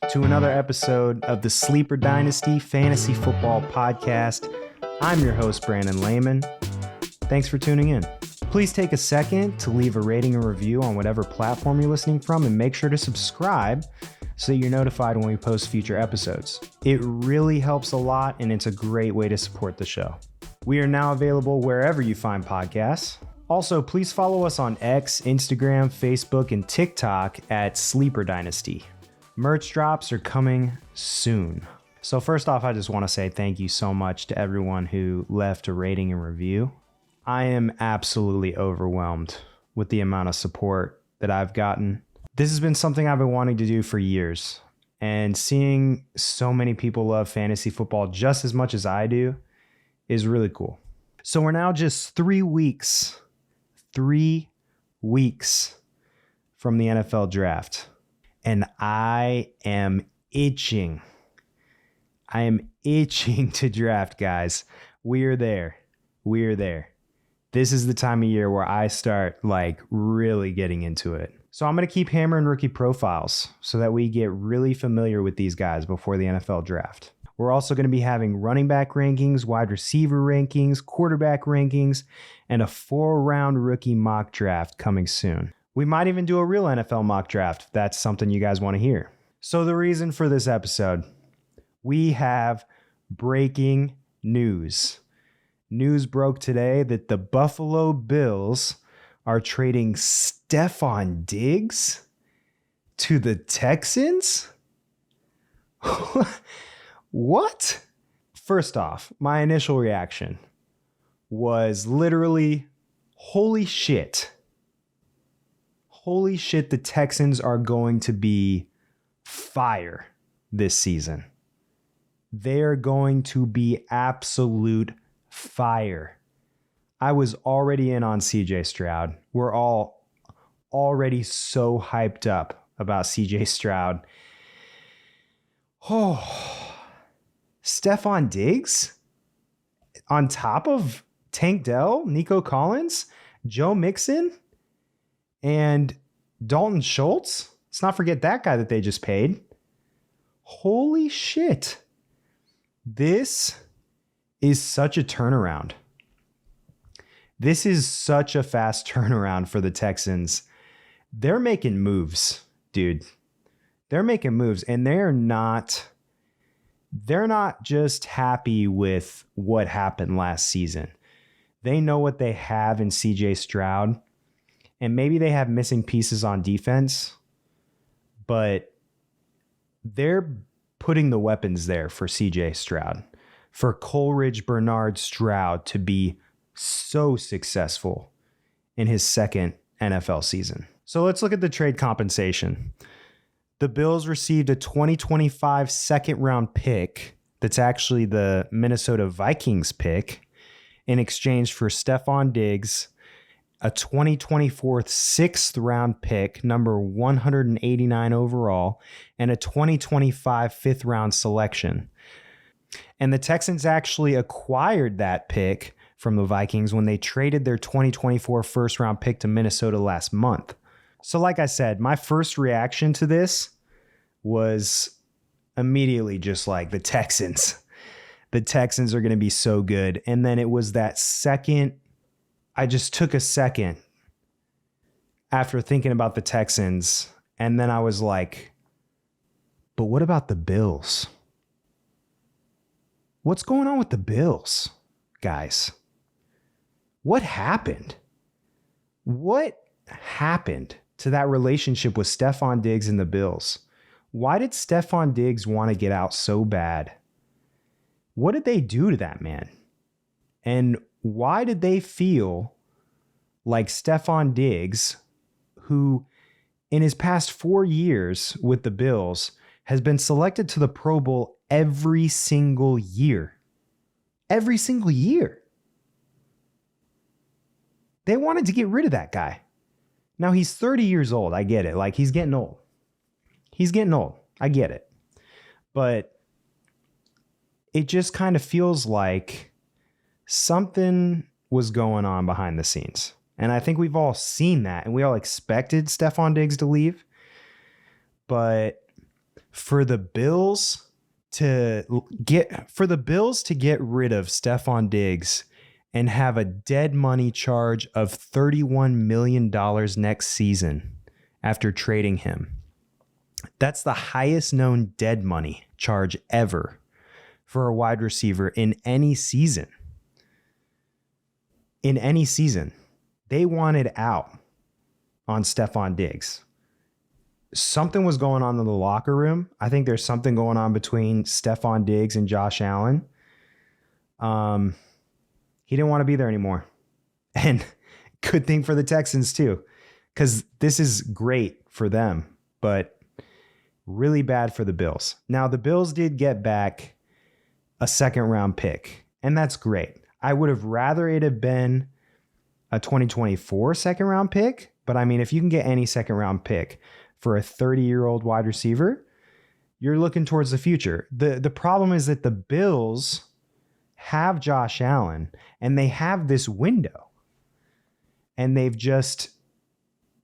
to another episode of the Sleeper Dynasty Fantasy Football Podcast. I'm your host, Brandon Lehman. Thanks for tuning in. Please take a second to leave a rating and review on whatever platform you're listening from, and make sure to subscribe so that you're notified when we post future episodes. It really helps a lot, and it's a great way to support the show. We are now available wherever you find podcasts. Also, please follow us on X, Instagram, Facebook, and TikTok at Sleeper Dynasty. Merch drops are coming soon. So first off, I just want to say thank you so much to everyone who left a rating and review. I am absolutely overwhelmed with the amount of support that I've gotten. This has been something I've been wanting to do for years, and seeing so many people love fantasy football just as much as I do is really cool. So we're now just 3 weeks from the NFL draft, and I am itching. I am itching to draft, guys. We're there. This is the time of year where I start really getting into it. So I'm going to keep hammering rookie profiles so that we get really familiar with these guys before the NFL draft. We're also going to be having running back rankings, wide receiver rankings, quarterback rankings, and a 4-round rookie mock draft coming soon. We might even do a real NFL mock draft if that's something you guys want to hear. So the reason for this episode, we have breaking news. News broke today that the Buffalo Bills are trading Stefon Diggs to the Texans? What? First off, my initial reaction was literally, holy shit. Holy shit, the Texans are going to be fire this season. They are going to be absolute fire. I was already in on CJ Stroud. We're all already so hyped up about CJ Stroud. Oh, Stefon Diggs on top of Tank Dell, Nico Collins, Joe Mixon, and Dalton Schultz. Let's not forget that guy that they just paid. Holy shit. This is such a turnaround. This is such a fast turnaround for the Texans. They're making moves, dude. They're making moves, and they're not just happy with what happened last season. They know what they have in CJ Stroud, and maybe they have missing pieces on defense, but they're putting the weapons there for CJ Stroud, for Coleridge Bernard Stroud to be so successful in his second NFL season. So let's look at the trade compensation. The Bills received a 2025 second-round pick that's actually the Minnesota Vikings pick in exchange for Stefon Diggs, a 2024 sixth-round pick, number 189 overall, and a 2025 fifth-round selection. And the Texans actually acquired that pick from the Vikings when they traded their 2024 first-round pick to Minnesota last month. So like I said, my first reaction to this was immediately just like the Texans. The Texans are going to be so good. And then it was that second, I just took a second after thinking about the Texans. And then I was like, but what about the Bills? What's going on with the Bills, guys? What happened? What happened to that relationship with Stefon Diggs and the Bills? Why did Stefon Diggs want to get out so bad? What did they do to that man? And why did they feel like Stefon Diggs, who in his past 4 years with the Bills has been selected to the Pro Bowl every single year? Every single year. They wanted to get rid of that guy. Now he's 30 years old. I get it. Like, he's getting old. I get it. But it just kind of feels like something was going on behind the scenes. And I think we've all seen that, and we all expected Stefon Diggs to leave. But For the Bills to get rid of Stefon Diggs and have a dead money charge of $31 million next season after trading him. That's the highest known dead money charge ever for a wide receiver in any season. In any season. They wanted out on Stefon Diggs. Something was going on in the locker room. I think there's something going on between Stefon Diggs and Josh Allen. He didn't want to be there anymore. And good thing for the Texans too, because this is great for them, but really bad for the Bills. Now, the Bills did get back a second round pick, and that's great. I would have rather it have been a 2024 second round pick, but I mean, if you can get any second round pick for a 30-year-old wide receiver, you're looking towards the future. The problem is that the Bills have Josh Allen and they have this window and they've just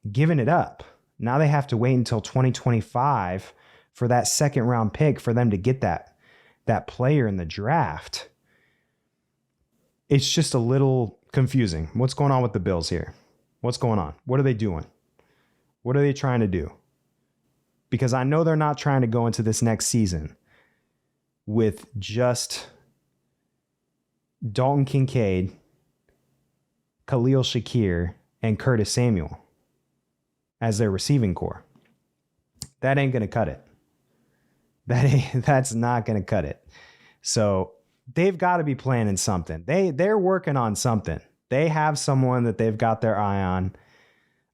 given it up. Now they have to wait until 2025 for that second round pick for them to get that player in the draft. It's just a little confusing. What's going on with the Bills here? What's going on? What are they doing? What are they trying to do? Because I know they're not trying to go into this next season with just Dalton Kincaid, Khalil Shakir, and Curtis Samuel as their receiving core. That ain't going to cut it. That's not going to cut it. So they've got to be planning something. They're working on something. They have someone that they've got their eye on.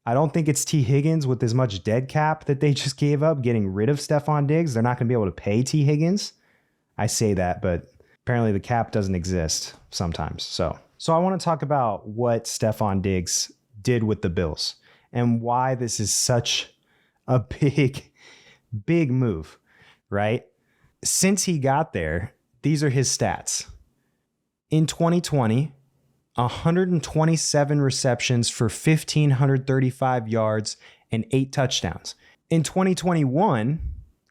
I don't think it's T. Higgins with as much dead cap that they just gave up getting rid of Stefon Diggs. They're not going to be able to pay T. Higgins. I say that, but apparently the cap doesn't exist sometimes. So I want to talk about what Stefon Diggs did with the Bills and why this is such a big move, right? Since he got there, these are his stats. In 2020, 127 receptions for 1,535 yards and 8 touchdowns. In 2021,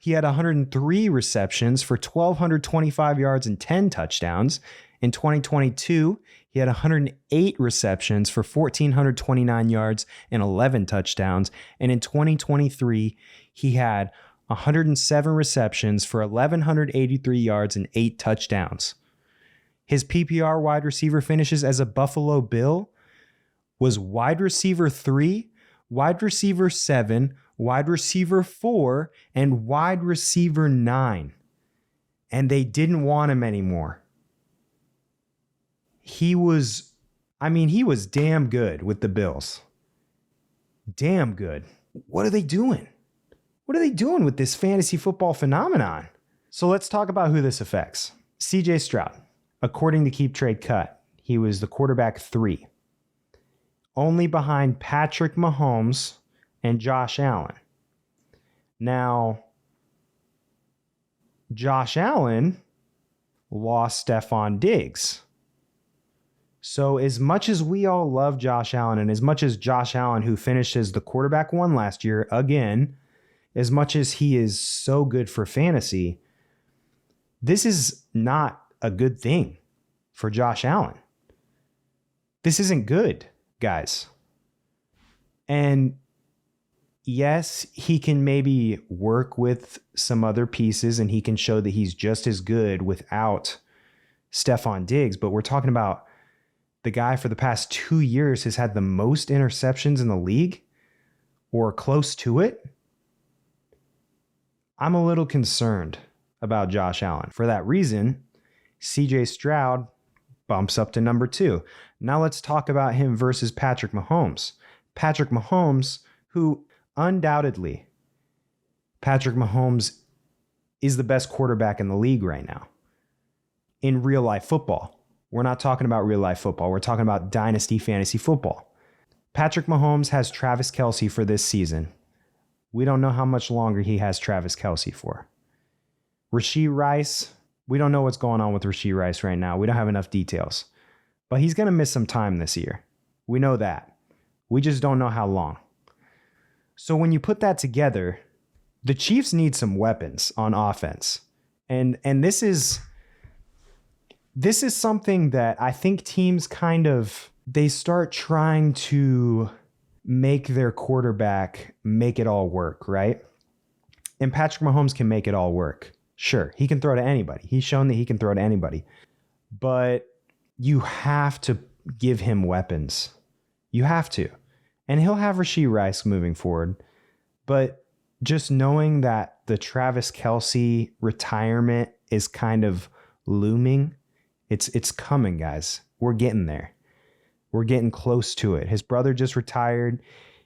he had 103 receptions for 1,225 yards and 10 touchdowns. In 2022, he had 108 receptions for 1,429 yards and 11 touchdowns. And in 2023, he had 107 receptions for 1,183 yards and 8 touchdowns. His PPR wide receiver finishes as a Buffalo Bill was wide receiver 3, wide receiver 7, wide receiver 4, and wide receiver 9. And they didn't want him anymore. He was damn good with the Bills. Damn good. What are they doing? What are they doing with this fantasy football phenomenon? So let's talk about who this affects. CJ Stroud. According to Keep Trade Cut, he was the quarterback 3. Only behind Patrick Mahomes and Josh Allen. Now, Josh Allen lost Stefon Diggs. So as much as we all love Josh Allen, and as much as Josh Allen, who finished as the quarterback 1 last year, again, as much as he is so good for fantasy, this is not a good thing for Josh Allen. This isn't good, guys. And yes, he can maybe work with some other pieces and he can show that he's just as good without Stefon Diggs, but we're talking about the guy for the past 2 years has had the most interceptions in the league or close to it. I'm a little concerned about Josh Allen. For that reason, CJ Stroud bumps up to number 2. Now let's talk about him versus Patrick Mahomes. Patrick Mahomes, who undoubtedly, Patrick Mahomes is the best quarterback in the league right now. In real life football. We're not talking about real life football. We're talking about Dynasty fantasy football. Patrick Mahomes has Travis Kelce for this season. We don't know how much longer he has Travis Kelce for. Rashee Rice, we don't know what's going on with Rashee Rice right now. We don't have enough details. But he's going to miss some time this year. We know that. We just don't know how long. So when you put that together, the Chiefs need some weapons on offense. And this is something that I think teams they start trying to make their quarterback make it all work, right? And Patrick Mahomes can make it all work. Sure, he can throw to anybody. He's shown that he can throw to anybody. But you have to give him weapons. You have to. And he'll have Rashee Rice moving forward. But just knowing that the Travis Kelce retirement is kind of looming, it's coming, guys. We're getting there. We're getting close to it. His brother just retired.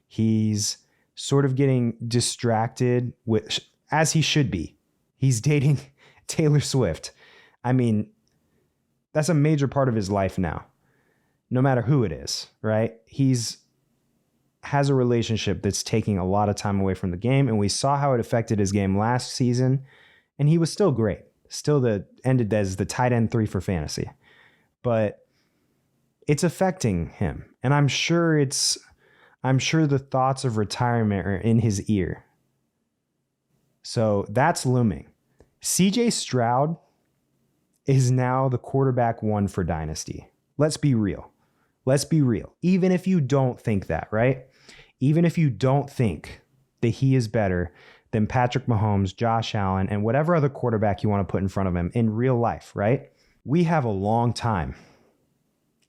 He's sort of getting distracted with, as he should be. He's dating Taylor Swift. I mean, that's a major part of his life now, no matter who it is, right? Has a relationship that's taking a lot of time away from the game, and we saw how it affected his game last season, and he was still great. Still ended as the tight end 3 for fantasy. But it's affecting him, and I'm sure the thoughts of retirement are in his ear. So that's looming. CJ Stroud is now the quarterback 1 for Dynasty. Let's be real. Even if you don't think that, right? Even if you don't think that he is better than Patrick Mahomes, Josh Allen, and whatever other quarterback you want to put in front of him in real life, right? We have a long time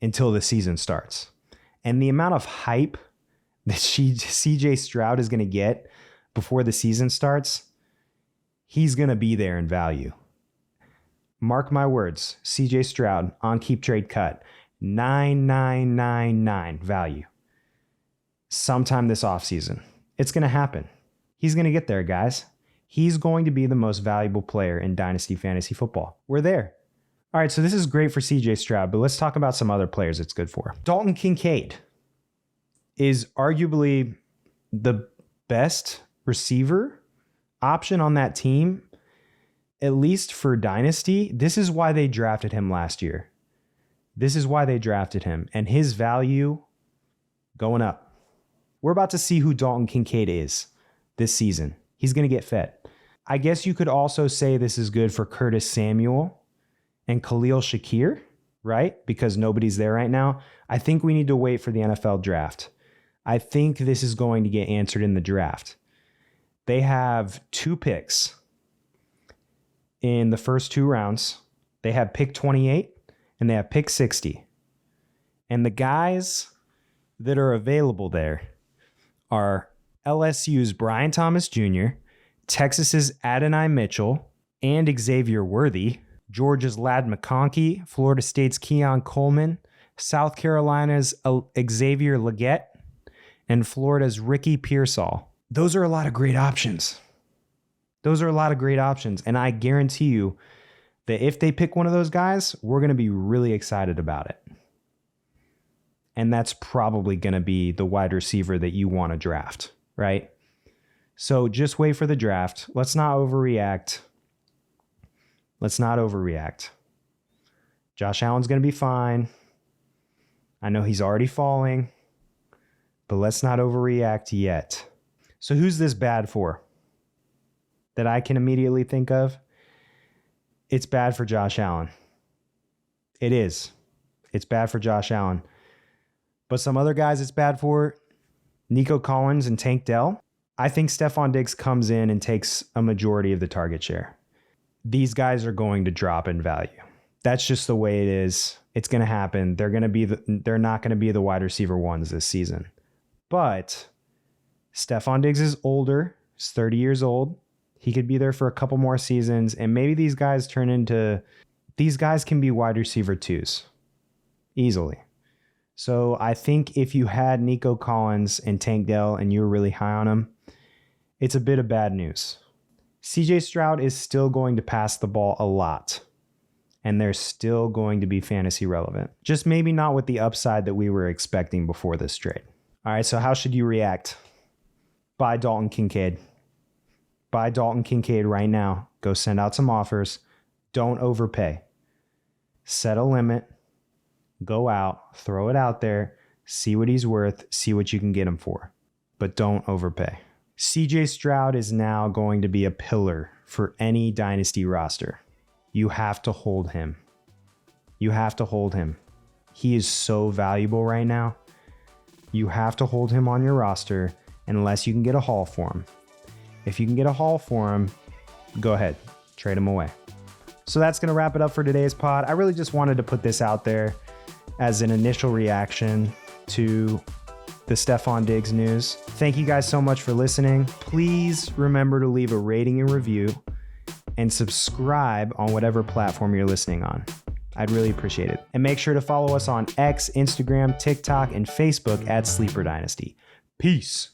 until the season starts. And the amount of hype that CJ Stroud is going to get before the season starts, he's going to be there in value. Mark my words, CJ Stroud on Keep Trade Cut, 9999 value. Sometime this offseason. It's going to happen. He's going to get there, guys. He's going to be the most valuable player in Dynasty Fantasy Football. We're there. All right, so this is great for CJ Stroud, but let's talk about some other players it's good for. Dalton Kincaid is arguably the best receiver option on that team, at least for Dynasty. This is why they drafted him last year. And his value going up. We're about to see who Dalton Kincaid is this season. He's going to get fed. I guess you could also say this is good for Curtis Samuel and Khalil Shakir, right? Because nobody's there right now. I think we need to wait for the NFL draft. I think this is going to get answered in the draft. They have 2 picks in the first 2 rounds. They have pick 28 and they have pick 60. And the guys that are available there are LSU's Brian Thomas Jr., Texas's Adonai Mitchell, and Xavier Worthy, Georgia's Ladd McConkey, Florida State's Keon Coleman, South Carolina's Xavier Legette, and Florida's Ricky Pearsall. Those are a lot of great options. And I guarantee you that if they pick one of those guys, we're going to be really excited about it. And that's probably going to be the wide receiver that you want to draft, right? So just wait for the draft. Let's not overreact. Josh Allen's going to be fine. I know he's already falling, but let's not overreact yet. So who's this bad for that I can immediately think of? It's bad for Josh Allen. It is. It's bad for Josh Allen. But some other guys it's bad for, Nico Collins and Tank Dell. I think Stefon Diggs comes in and takes a majority of the target share. These guys are going to drop in value. That's just the way it is. It's going to happen. They're not going to be the wide receiver 1s this season. But Stefon Diggs is older. He's 30 years old. He could be there for a couple more seasons, and maybe these guys can be wide receiver 2s easily. So I think if you had Nico Collins and Tank Dell and you were really high on him, it's a bit of bad news. CJ Stroud is still going to pass the ball a lot, and they're still going to be fantasy relevant. Just maybe not with the upside that we were expecting before this trade. All right, so how should you react? Buy Dalton Kincaid. Buy Dalton Kincaid right now. Go send out some offers. Don't overpay. Set a limit. Go out, throw it out there, see what he's worth, see what you can get him for. But don't overpay. CJ Stroud is now going to be a pillar for any Dynasty roster. You have to hold him. You have to hold him. He is so valuable right now. You have to hold him on your roster unless you can get a haul for him. If you can get a haul for him, go ahead, trade him away. So that's going to wrap it up for today's pod. I really just wanted to put this out there as an initial reaction to the Stefon Diggs news. Thank you guys so much for listening. Please remember to leave a rating and review and subscribe on whatever platform you're listening on. I'd really appreciate it. And make sure to follow us on X, Instagram, TikTok, and Facebook at Sleeper Dynasty. Peace.